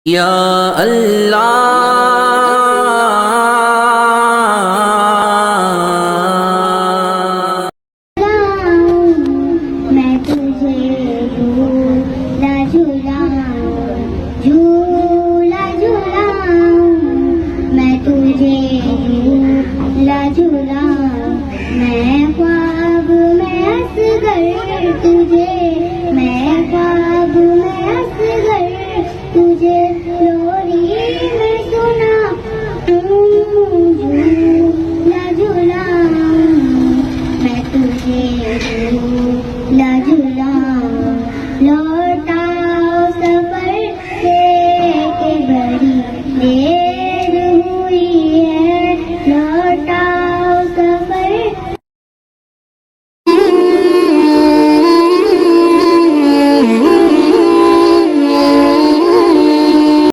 या अल्लाह। मैं तुझे झूला झूलाऊं, झूला झूलाऊं, मैं तुझे झूला झूलाऊं, मैं ख्वाब में असगर तुझे, मैं ख्वाब में असगर तुझे लोरी में